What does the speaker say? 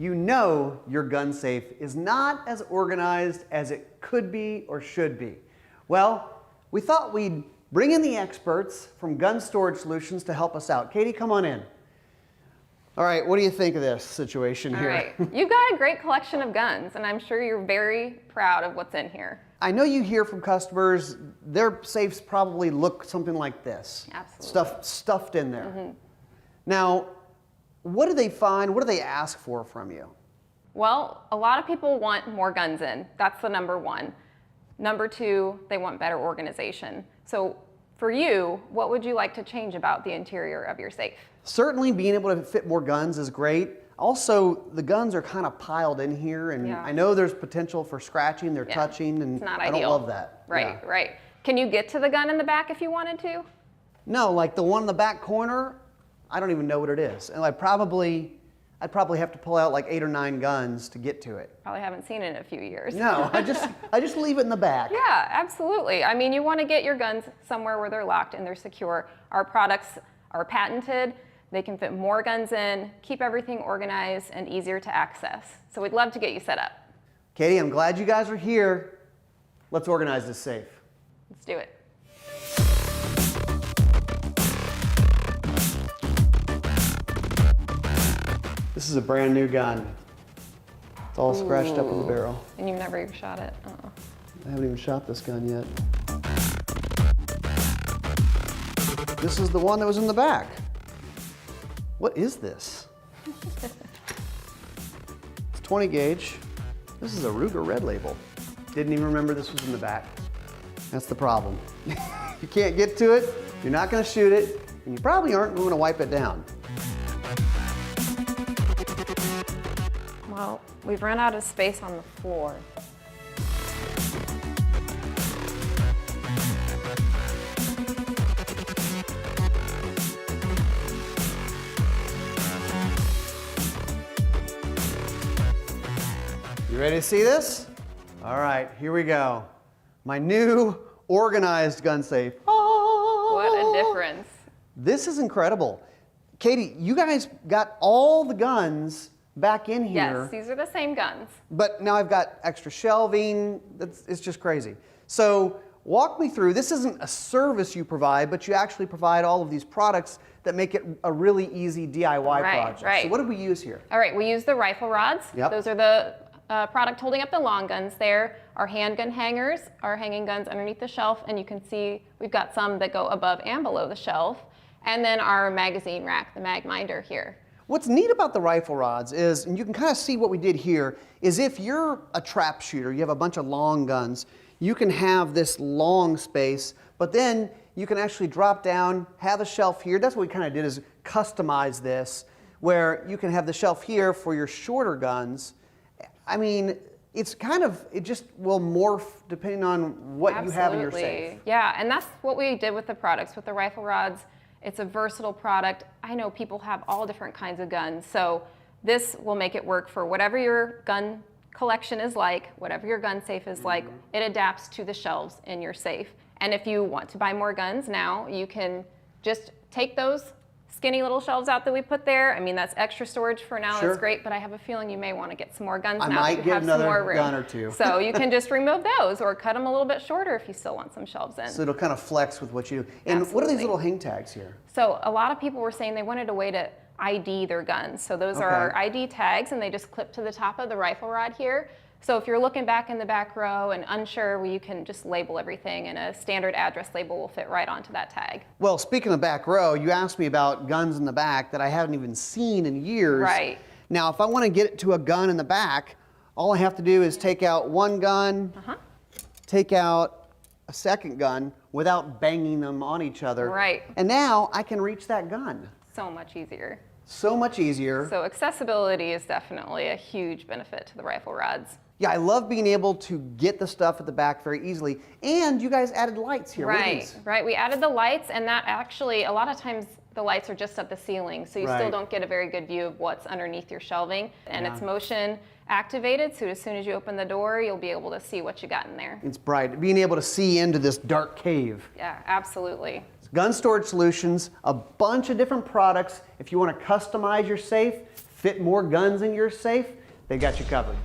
you know your gun safe is not as organized as it could be or should be. Well, we thought we'd bring in the experts from Gun Storage Solutions to help us out. Katie, come on in. All right, what do you think of this situation here? All right, you've got a great collection of guns, and I'm sure you're very proud of what's in here. I know you hear from customers, their safes probably look something like this. Absolutely. Stuffed in there. Now, what do they find? What do they ask for from you? Well, a lot of people want more guns in. That's the number one. Number two, they want better organization. So for you, what would you like to change about the interior of your safe? Certainly being able to fit more guns is great. Also, the guns are kind of piled in here, and I know there's potential for scratching, they're touching, and I don't love that. Right, right. Can you get to the gun in the back if you wanted to? No, like the one in the back corner, I don't even know what it is. And I'd probably have to pull out like 8 or 9 guns to get to it. Probably haven't seen it in a few years. No, I just leave it in the back. Yeah, absolutely. I mean, you want to get your guns somewhere where they're locked and they're secure. Our products are patented. They can fit more guns in, keep everything organized and easier to access. So we'd love to get you set up. Katie, I'm glad you guys are here. Let's organize this safe. Let's do it. This is a brand new gun. It's all scratched up in the barrel. And you've never even shot it? I haven't even shot this gun yet. This is the one that was in the back. What is this? It's 20 gauge. This is a Ruger Red Label. Didn't even remember this was in the back. That's the problem. You can't get to it, you're not gonna shoot it, and you probably aren't going to wipe it down. Well, we've run out of space on the floor. You ready to see this? All right, here we go. My new organized gun safe. What a difference. This is incredible. Katie, you guys got all the guns back in here. Yes, these are the same guns. But now I've got extra shelving. It's just crazy. So walk me through. This isn't a service you provide, but you actually provide all of these products that make it a really easy DIY project. Right. So what did we use here? All right, we use the rifle rods. Yep. Those are the product holding up the long guns there. Our handgun hangers are hanging guns underneath the shelf, and you can see we've got some that go above and below the shelf. And then our magazine rack, the mag minder here. What's neat about the rifle rods is, and you can kind of see what we did here, is if you're a trap shooter, you have a bunch of long guns, you can have this long space, but then you can actually drop down, have a shelf here. That's what we kind of did, is customize this, where you can have the shelf here for your shorter guns. I mean, it's kind of, it just will morph depending on what you have in your safe. Yeah, and that's what we did with the products. With the rifle rods, it's a versatile product. I know people have all different kinds of guns, so this will make it work for whatever your gun collection is like, whatever your gun safe is like. It adapts to the shelves in your safe. And if you want to buy more guns now, you can just take those skinny little shelves out that we put there. I mean, that's extra storage for now. Sure. That's great, but I have a feeling you may want to get some more guns I now might that you get have some more another room. gun or two. So you can just remove those or cut them a little bit shorter if you still want some shelves in. So it'll kind of flex with what you do. And what are these little hang tags here? So a lot of people were saying they wanted a way to ID their guns. So those are our ID tags, and they just clip to the top of the rifle rod here. So if you're looking back in the back row and unsure, well, you can just label everything, and a standard address label will fit right onto that tag. Well, speaking of back row, you asked me about guns in the back that I haven't even seen in years. Right. Now, if I want to get it to a gun in the back, all I have to do is take out one gun, take out a second gun without banging them on each other. Right. And now I can reach that gun. So much easier. So much easier. So accessibility is definitely a huge benefit to the rifle rods. Yeah, I love being able to get the stuff at the back very easily. And you guys added lights here. Right, right. We added the lights, and that actually, a lot of times the lights are just at the ceiling, so you still don't get a very good view of what's underneath your shelving. And it's motion activated, so as soon as you open the door, you'll be able to see what you got in there. It's bright. Being able to see into this dark cave. Yeah, absolutely. Gun Storage Solutions, a bunch of different products. If you want to customize your safe, fit more guns in your safe, they got you covered.